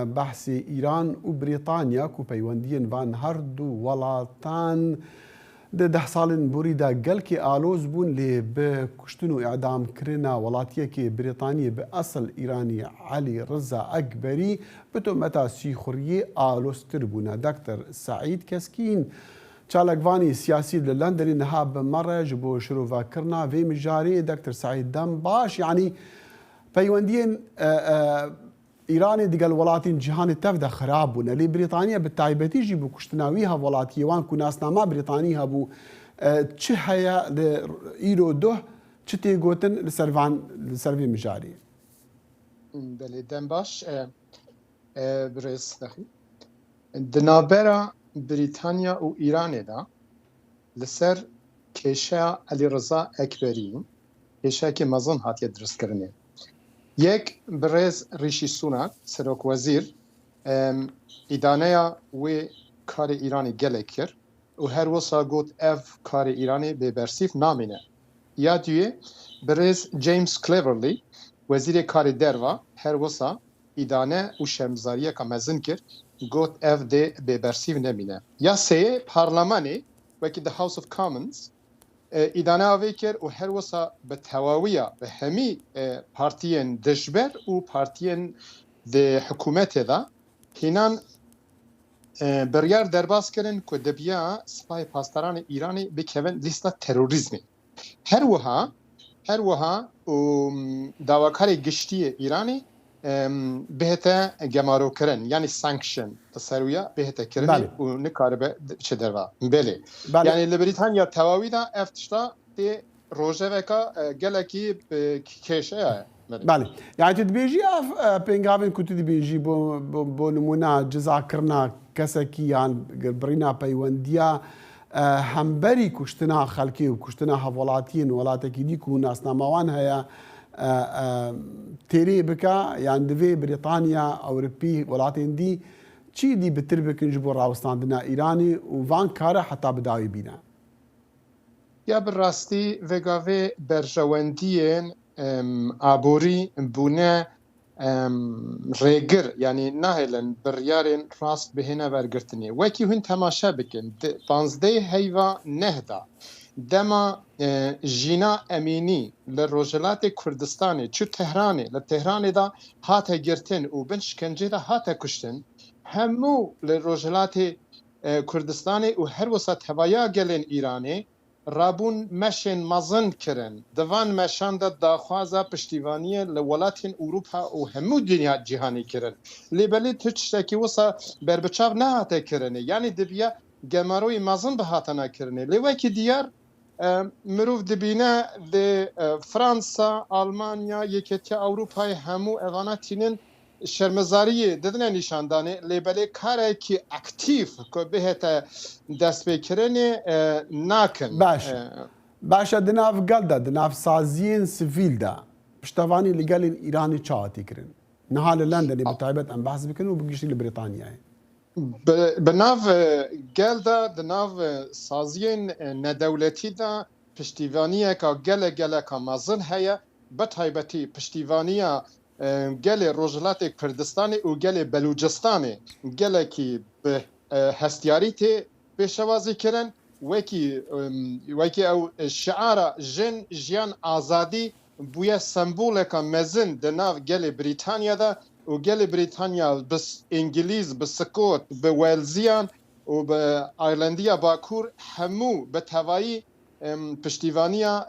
بحث إيران وبريطانيا كو بيوندين فان هردو ولاتان ده سالن بريدا قال كي آلوز بون لي بكشتنو إعدام كرنا ولاتيه كي بريطانيا بأصل إيراني علي رضا أكبري بتو متى سيخوريه آلوز تربونا دكتور سعيد كسكين چالکوانی سیاسی لندن نها بمره جبو شروع کرنا و مجاری دکتر سعید دم باش يعني پیوندین ایرانی دیگل ولاتین جهان تفده خراب بونه لی بریتانیا بالتایبتی جی بو کشتناویها ولاتی وان کو ناسنامه بریتانیها بو چه هيا ایرو دو چه تیگوتن لسروی مجاری بله دم باش برس دخی دنابرا بریتانیا و ایران دا لسر کشا علی رضا اکبری کشا که مزن هاتیه درست کرنه یک برز ریشی سوناک سروک وزیر ایدانه و کار ایرانی گله کر و هر وصا گوت اف کار ایرانی به برسیف نامینه یا دوی برز جیمز کلیورلی وزیر کار دروا هر وصا ایدانه و شمزاریه که مزن کر گوت اف ده به برسیف نمینه یا سه پارلمانی وکی ده هاوس of Commons ایدانه آوی کر و هر وصا به تواویه به همی پارتیین دجبر و پارتیین ده حکومت ده هینان بریار درباز کرن که دبیا سپای پاسداران ایرانی بکوین لیستا تروریزمی هر وها داواکار گشتی ایرانی بهتا گمارو کرن یعنی سانکشن تسرویا بهتا کرن و نکاره به چه دروا بله یعنی لبریتانیا تواوی دا افتشتا دی روژه وکا گلکی کشه بله يعني تدبيجي بينغافن كنت تدبيجي بو نمونا جزا كرنا كسكي يعني برينا بيونديا همبري كشتنا خلقي وكشتنا هفولاتين ولاتكي ديكو ناس ناموان هيا تيري بكا يعني دفي بريطانيا أوروبي ولاتين دي چي دي بتربك نجبو راوستان دنا إيراني وفان كاره حتى بداوي بينا يا بالراستي وگاوه برجواندين آبوری بونه ریگر یعنی نهلن بریارن راست بهنه برگرتنی وکی هن تماشا بکن 15 هیوا نهدا دما جینا امینی لروجلات کردستانی چو تهرانی لتهرانی دا هاته گرتن و بنشکنجه دا هاته کشتن همو لروجلات کردستانی و هر وسط هوایا گلن ایرانی رابون مشن مزن کرن دوان مشان دا داخوازا پشتیوانی لولاتین اروپا و همو دنیا جهانی کرن لیبلی تچتاکی وسا بربچاو نهاته کرنه یعنی دبیا گماروی مزن به هاتنا کرنه لیوکی دیار مروف دبینه ده فرانسا آلمانیا یکیتی اروپای همو اواناتینن شرمزاری ددن نشاندانه لیبلی کاری که اکتیف که بهت دست بکرنه ناکن باشا دناف قلدا دناف سازين سفيل دا پشتوانی لقال ایرانی چاهتی کرن نهال لندنی بتعبت ام بحث بکنو بگیشتی لبریتانیا بناف قلدا دناف سازين ندولتی دا پشتیوانیه که گله که مازن هیا بتعبتی پشتیوانیه گل روجلات کردستانی و گل بلوچستانی گل کی به هستیاری ته پیشوازی کرن وکی او شعار جن جیان آزادی بویا سمبول که مزن دناو گل بریتانیا دا و گل بریتانیا بس انگلیز بس سکوت به ویلزیان و به ایرلندیا باکور همو به توایی پشتیوانیا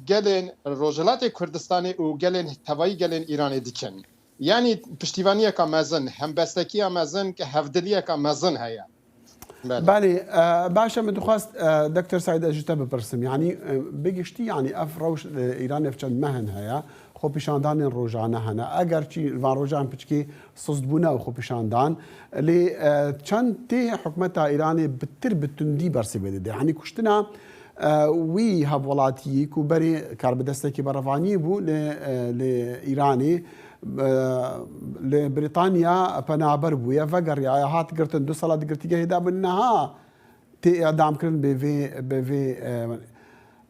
گلن روجلات کردستانی و گلن توایی گلن ایرانی دیکن یعنی پشتیوانیا که مزن هم بستکی مزن که هفدلیه که مزن هیا بله باشا من دخواست دكتور سعيد اجتا بپرسم يعني بگشتی يعني اف روش ایران افچند مهن هيا خو پیشاندان روزانه هنه اگر چی وان روزان پچکی صدبونه و خو پیشاندان لی چند تی حکومت ایرانی بتر بتندی برسی بده يعني کشتنا وی هفولاتی کو بری کار بدستی برفانی بو لإيراني لبريطانيا پنابر بويا فقر يا هات قرتن دو صلاة قرتي هدا بالنها تي اعدام كرن بفي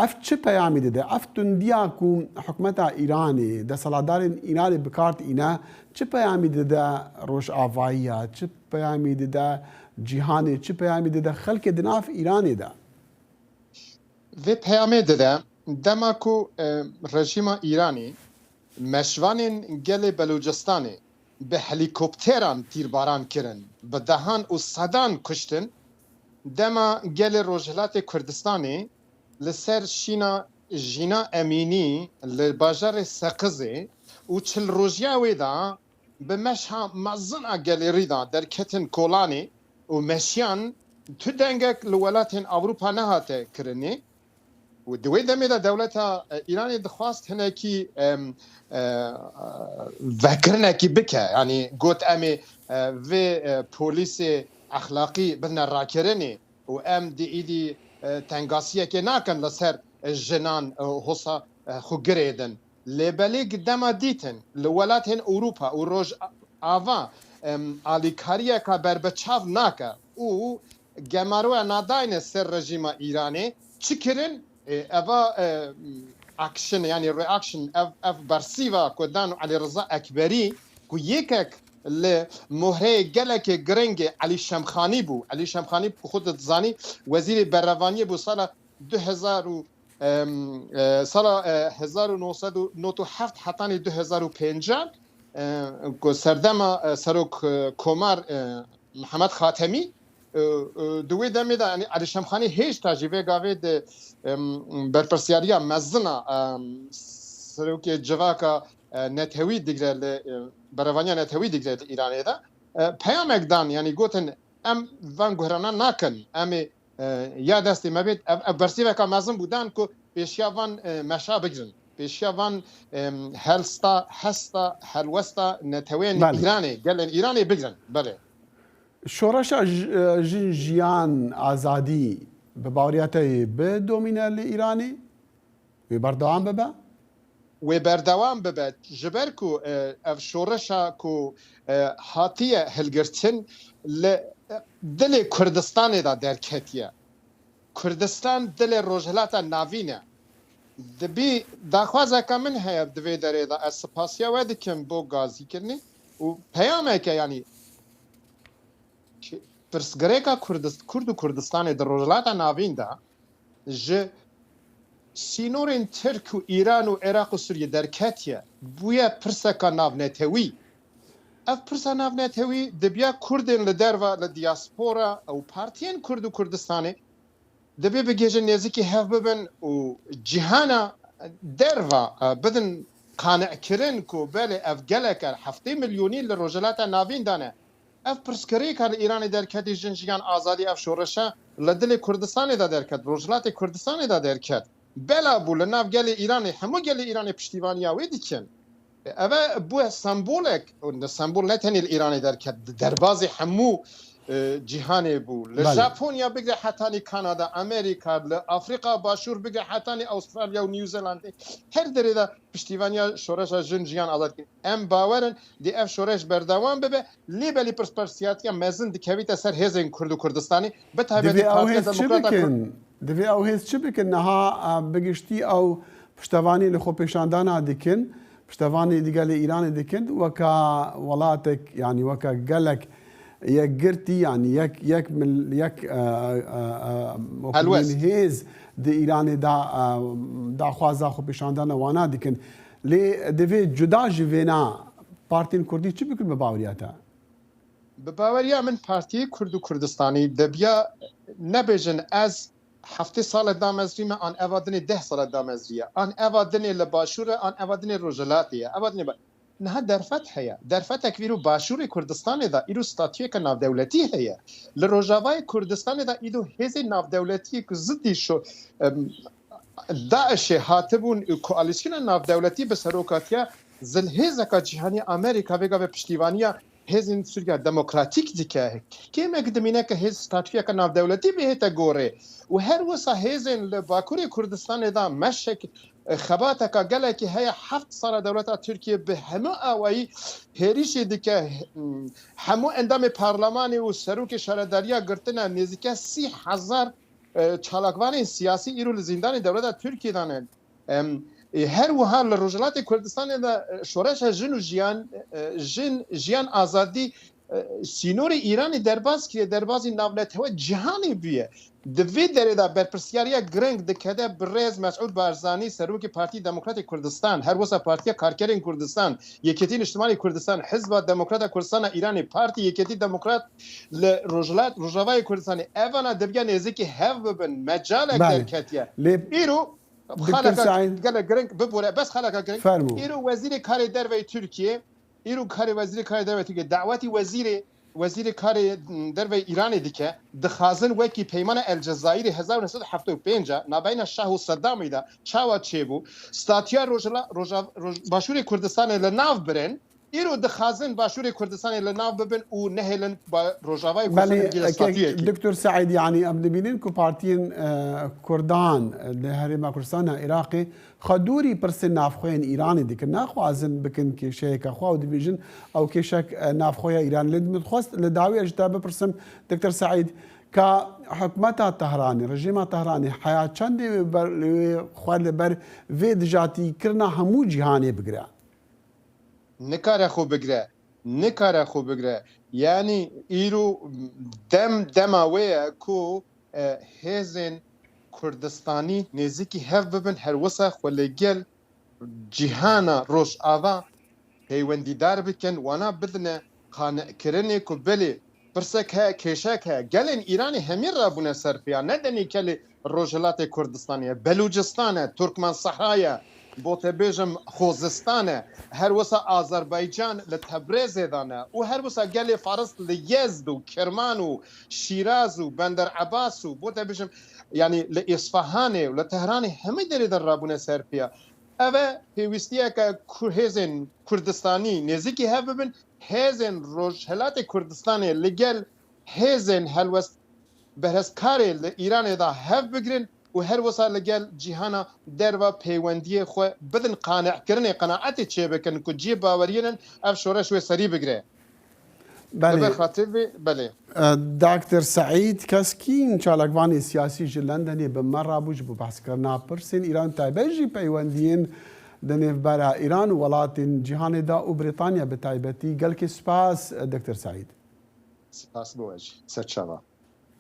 اف چه پیامی داده اف تندیا کو حکومت ایرانی ده سالادارین ایرانی بکارت اینا چه پیامی داده روش آوایی چه پیامی داده جهانی چه پیامی داده خلق دناف ایرانی ده و پیامه داده دما کو رژیم ایرانی مشوان گل بلوچستانی به هلیکوپتران تیرباران کرن به دهان و صدان کشتن دما گل روجلات کردستانی لسر شینا جینا امینی لباجر سقزه و چل روجیا ویدا به مشها مزن گالری دا در کتن کولانی و مشیان تو دنگک لولاتین اوروپا نهاته کرنی و دوی دمی دا دولتا ایرانی دخواست هنه کی وکرنه کی بکه یعنی گوت امی و پولیس اخلاقی بدنا راکرنی و ام دی ایدی تنگاسیه که ناکن لسر جنان حصا خو گریدن لبلی قدام دیتن لولاتین اوروپا و روش آوا آلیکاریه که بربچاو ناکه و گمارو ناداین سر رژیم ایرانی چی کرن اوا اکشن یعنی ریاکشن اف برسیوا کدانو علی رضا اکبری کو یکک لمهره گلک گرنگ علی شمخانی بو علی شمخانی خود زانی وزیر بروانی بو سال 2000 سال 1997 حتی 2005 کو سردم سروک کمر محمد خاتمی دوی دمی دا یعنی علی شمخانی هیچ تجربه گاوی ده برپرسیاریا مزنا سروک جواکا نتوی دیگر بروانی نتوی دیگر ایرانی دا پیام اقدام یعنی گوتن ام وان گهرانا نکن ام یا دستی مبید برسیوه که مزن بودن که پیشیا وان مشا بگرن پیشیا وان هلستا هستا هلوستا نتوین ایرانی گلن ایرانی بگرن بله شورش جیان آزادی به باوریاتی به دومینه ایرانی و بردوام ببه و بردوام ببه جبر کو اف شورشا کو هاتیه هلگرتن دل کردستان دا درکتیه کردستان دل روجلاتا ناوینه دبی داخوازه که من هیا دوی داره دا اسپاسیا ویدی کم بو گازی کرنی و پیامه که یعنی پرسگریکا کرد و کردستان در روجلاتا ناوین دا جه سینورین ترک و ایران و عراق و سوریه درکتیه بویا پرسکا ناو نتوی اف پرسا ناو نتوی دبیا کردین لدر و لدیاسپورا او پارتین کرد و کردستانی دبی بگیجن نزدیکی هف ببن و جهانا در و بدن قانع کرن کو بله اف گلکر 7 میلیونی لروجلات ناوین دانه اف پرسکری کار ایران درکتی جنجیان آزادی اف شورشا لدل کردستان دا درکت روجلات کردستان دا درکت بلا بول ناف گل ایران همو گل ایران پشتیبانی اوی دیکن اوه بو سمبولک و سمبول نتنی ایران درکت درباز همو جهانی بو لژاپونیا بگه حتی کانادا امریکا لافریقا باشور بگه حتی استرالیا و نیوزیلند هر دری دا پشتیبانی شورش جنجیان آزاد ام باورن دی اف شورش بردوام ببه لیبلی پرسپرسیاتیا مزن دکویت سر هزین کرد و کردستانی بتایبت پارتی دموکرات دوی او هیچ چی بکن نها بگشتی او پشتوانی لخو پیشاندانا دیکن پشتوانی دیگه ایران دیکن وکا ولاتک یعنی وکا گلک یک گرتی یعنی یک مقیمین هیز دی ایران دا خوازا خو پیشاندانا وانا دیکن لی دوی جدا جوینا پارتین کردی چی بکن بباوریاتا؟ بباوریا من پارتی کرد و کردستانی دبیا نبیجن از 7 سال دامزریمه آن اوادن 10 سال دامزریه آن اوادن لباشوره آن اوادن روجلاتیه اوادن نه درفت هيا درفت تكويرو باشور كردستان دا ايرو ستاتيو كناف دولتي هيا لروجاواي كردستان دا ايدو هزي ناف دولتي كزدي شو داعش هاتبون كواليسيون ناف دولتي بسروكاتيا زلهزكا جهاني امريكا بيغا بپشتيوانيا هزين سوريا ديمقراطيك ديكه كيما قدمينه كهز ستاتيو كناف دولتي بهتا غوري وهر وسا هزين لباكوري كردستان دا مشك خباتك قالك هي 7 سال دولت تركيا بهمو اوي هريش ديكه همو اندام پارلماني و سروك شهرداريا گرتنا نزدیک 30000 چالاکوان سیاسی ایرو لزیندان دولت ترکیه دانن هر وها لروجلات کردستان دا شورش جن آزادی سینور ایران درباز که دربازی ناولت هوا جهانی بیه دوی داره دا برپرسیاریا گرنگ دکده برز مسعود بارزانی سروک پارتی دموکرات کردستان هر وسا پارتی کارکرین کردستان یکیتی اجتماعی کردستان حزب دموکرات کردستان ایرانی پارتی یکیتی دموکرات لروجلات روجاوای کردستان اوانا دبیا نزدیکی هف ببن مجالک درکتیه ایرو خلق گرنگ ببوره بس خلق گرنگ ایرو وزیر کار دروی ترکیه ایرو کار وزیر کار دروی ترکیه دعوتی وزیر کار دروی ایران دیگه دخازن وکی پیمان الجزایر 1975 نابین شاه و صدام ایده چاوا چیبو ستاتیا باشور کردستان لناو برن ایرو دخازن باشور کردستان لناو ببن و نهلن با روجاوای کردستان دکتر سعید یعنی ام دبینین کو پارتین کردان لهرما کردستان عراقی خدوري برس نافخوين إيراني ديك ناخوازن بكن كشيك أخوة وديفيجن أو كشك نافخويا إيران لد متخص لدعوي أجتاب برسم دكتور سعيد كحكومتها طهراني رجيمها طهراني حياة چندي خوال بر فيد جاتي كرنا همو جهاني بقرا نكار أخو بقرا يعني إيرو دماوية كو هزن کردستانی نزدیکی هف ببن هر وسخ و لگل جهانا روش آوا پیوندیدار بکن وانا بدن خانه کرنه که بله برسک ها کشک ها گلن ایرانی همین را بونه سرپیا ندنی کلی روجلات کردستانیه بلوچستانه ترکمن صحرایه بوته بیجم خوزستانه هر وسا آذربایجان لتبریز دانه و هر وسا گل فارس لیزد و کرمان و شیراز و بندر عباس و بوته بیجم يعني لإصفهان ولطهران همه داری در رابونه سرپیا اوه پیوستیه که هزن کردستانی نزدیکی هف ببن هزن روجهلات کردستانی لگل هزن هلوست برس کاری لإیران دا هف بگرن و هر وسا لگل جهانا در و پیوندی خو بدن قانع کرنه قناعت چه بکن که جی باورینن اف شورش و سری بگره بله دكتور سعيد كاسكين شالكواني سياسي جلندني بمرة بوج بحث كرنا برسن إيران تايبجي بيوندين دنيف برا إيران ولاتن جهان دا وبريطانيا بتايبتي قال كي سباس دكتور سعيد سباس بوجه ستشابه